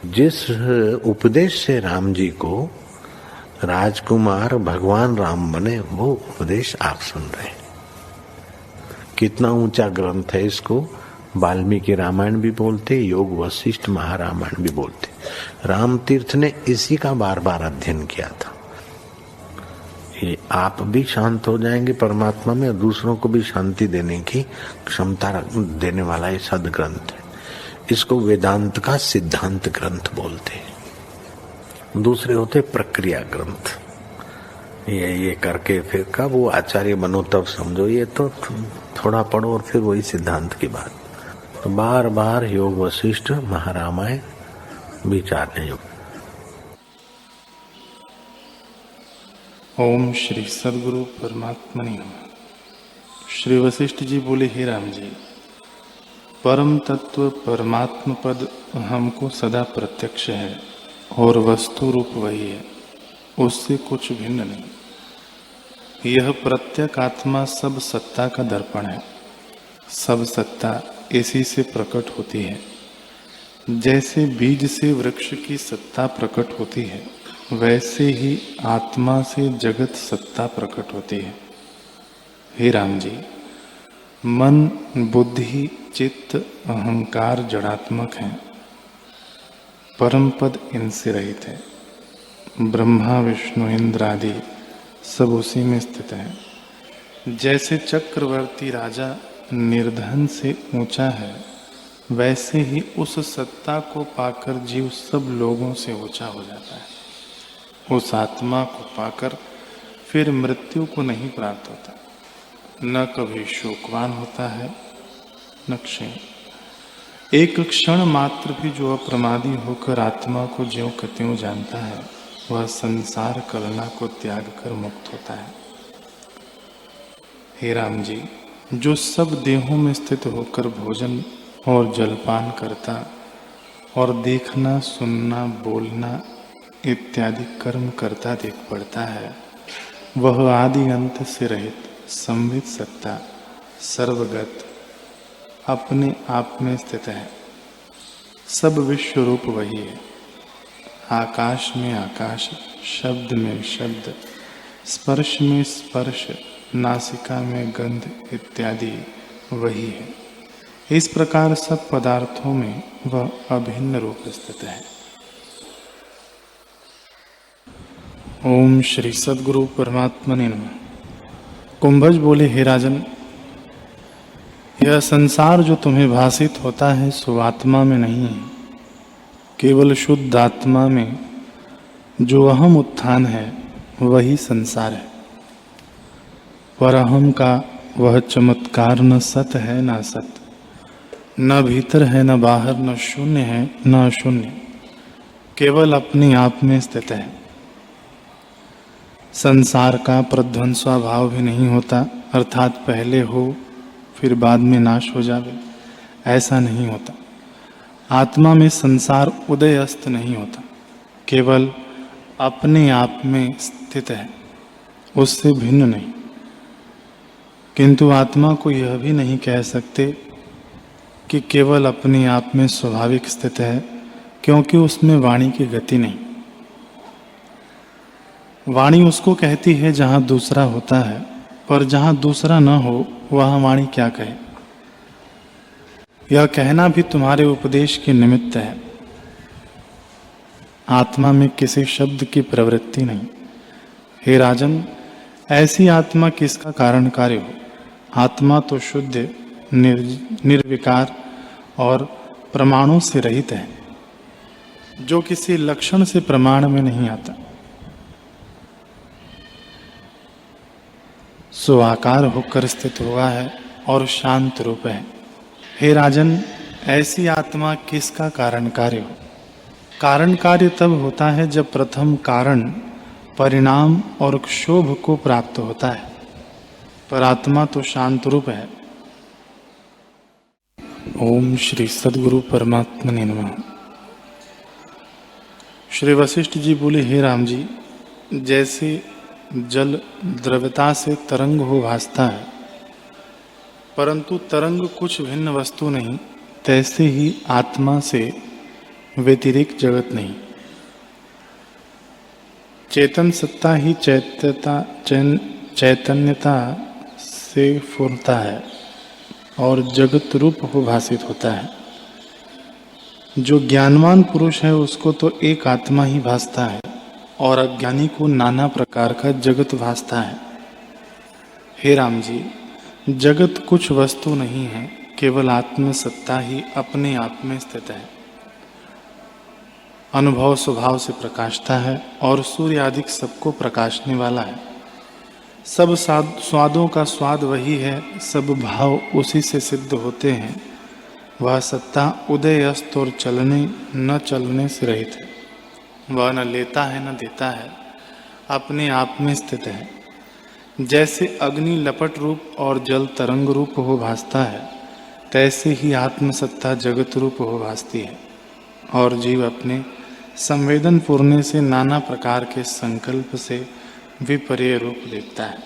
जिस उपदेश से राम जी को राजकुमार भगवान राम बने, वो उपदेश आप सुन रहे हैं। कितना ऊंचा ग्रंथ है। इसको वाल्मीकि रामायण भी बोलते, योग वशिष्ठ महारामायण भी बोलते। राम तीर्थ ने इसी का बार बार अध्ययन किया था। ये आप भी शांत हो जाएंगे परमात्मा में, और दूसरों को भी शांति देने की क्षमता देने वाला ये सदग्रंथ है। इसको वेदांत का सिद्धांत ग्रंथ बोलते हैं। दूसरे होते प्रक्रिया ग्रंथ। ये करके फिर कब वो आचार्य बनो तब समझो, ये तो थोड़ा पढ़ो और फिर वही सिद्धांत की बात। तो बार बार योग वशिष्ठ महारामायण विचारने योग। ओम श्री सद्गुरु परमात्मने नमः। श्री वशिष्ठ जी बोले, हे राम जी, परम तत्व परमात्म पद हमको सदा प्रत्यक्ष है और वस्तु रूप वही है, उससे कुछ भिन्न नहीं। यह प्रत्यक आत्मा सब सत्ता का दर्पण है। सब सत्ता इसी से प्रकट होती है। जैसे बीज से वृक्ष की सत्ता प्रकट होती है, वैसे ही आत्मा से जगत सत्ता प्रकट होती है। हे राम जी, मन, बुद्धि, चित्त, अहंकार जड़ात्मक हैं। परम पद इनसे रहित है। ब्रह्मा, विष्णु, इंद्र आदि सब उसी में स्थित हैं। जैसे चक्रवर्ती राजा निर्धन से ऊंचा है, वैसे ही उस सत्ता को पाकर जीव सब लोगों से ऊंचा हो जाता है। उस आत्मा को पाकर फिर मृत्यु को नहीं प्राप्त होता, न कभी शोकवान होता है न क्षीण। एक क्षण मात्र भी जो अप्रमादी होकर आत्मा को ज्यों का त्यों जानता है, वह संसार कलना को त्याग कर मुक्त होता है। हे राम जी, जो सब देहों में स्थित होकर भोजन और जलपान करता और देखना, सुनना, बोलना इत्यादि कर्म करता देख पड़ता है, वह आदि अंत से रहित संवित सत्ता सर्वगत अपने आप में स्थित है। सब विश्व रूप वही है। आकाश में आकाश, शब्द में शब्द, स्पर्श में स्पर्श, नासिका में गंध इत्यादि वही है। इस प्रकार सब पदार्थों में वह अभिन्न रूप स्थित है। ओम श्री सद्गुरु परमात्मने नमः। कुंभज बोले, हे राजन, यह संसार जो तुम्हें भासित होता है सो आत्मा में नहीं है। केवल शुद्ध आत्मा में जो अहम उत्थान है वही संसार है। पर अहम का वह चमत्कार न सत है न असत, न भीतर है न बाहर, न शून्य है न अशून्य, केवल अपने आप में स्थित है। संसार का प्रध्वंसा भाव भी नहीं होता, अर्थात पहले हो फिर बाद में नाश हो जावे, ऐसा नहीं होता। आत्मा में संसार उदय अस्त नहीं होता, केवल अपने आप में स्थित है, उससे भिन्न नहीं। किंतु आत्मा को यह भी नहीं कह सकते कि केवल अपने आप में स्वाभाविक स्थित है, क्योंकि उसमें वाणी की गति नहीं। वाणी उसको कहती है जहाँ दूसरा होता है, पर जहाँ दूसरा न हो वह वाणी क्या कहे। यह कहना भी तुम्हारे उपदेश के निमित्त है। आत्मा में किसी शब्द की प्रवृत्ति नहीं। हे राजन, ऐसी आत्मा किसका कारण कार्य हो। आत्मा तो शुद्ध, निर्विकार और प्रमाणों से रहित है, जो किसी लक्षण से प्रमाण में नहीं आता। सो आकार होकर स्थित हुआ है और शांत रूप है। हे राजन, ऐसी आत्मा किसका कारण कार्य हो। कारण कार्य तब होता है जब प्रथम कारण परिणाम और क्षोभ को प्राप्त होता है, पर आत्मा तो शांत रूप है। ओम श्री सद्गुरु परमात्मने नमः। श्री वशिष्ठ जी बोले, हे राम जी, जैसे जल द्रव्यता से तरंग हो भासता है, परंतु तरंग कुछ भिन्न वस्तु नहीं, तैसे ही आत्मा से व्यतिरिक्त जगत नहीं। चेतन सत्ता ही चैतन्यता से फूरता है और जगत रूप हो भासित होता है। जो ज्ञानवान पुरुष है उसको तो एक आत्मा ही भासता है और अज्ञानी को नाना प्रकार का जगत भासता है। हे राम जी, जगत कुछ वस्तु नहीं है, केवल आत्म सत्ता ही अपने आप में स्थित है। अनुभव स्वभाव से प्रकाशता है और सूर्य आदि सबको प्रकाशने वाला है। सब स्वादों का स्वाद वही है, सब भाव उसी से सिद्ध होते हैं। वह सत्ता उदय अस्त और चलने न चलने से रहित है। वह न लेता है न देता है, अपने आप में स्थित है। जैसे अग्नि लपट रूप और जल तरंग रूप हो भासता है, तैसे ही आत्मसत्ता जगत रूप हो भासती है और जीव अपने संवेदन पूर्णे से नाना प्रकार के संकल्प से विपर्य रूप देखता है।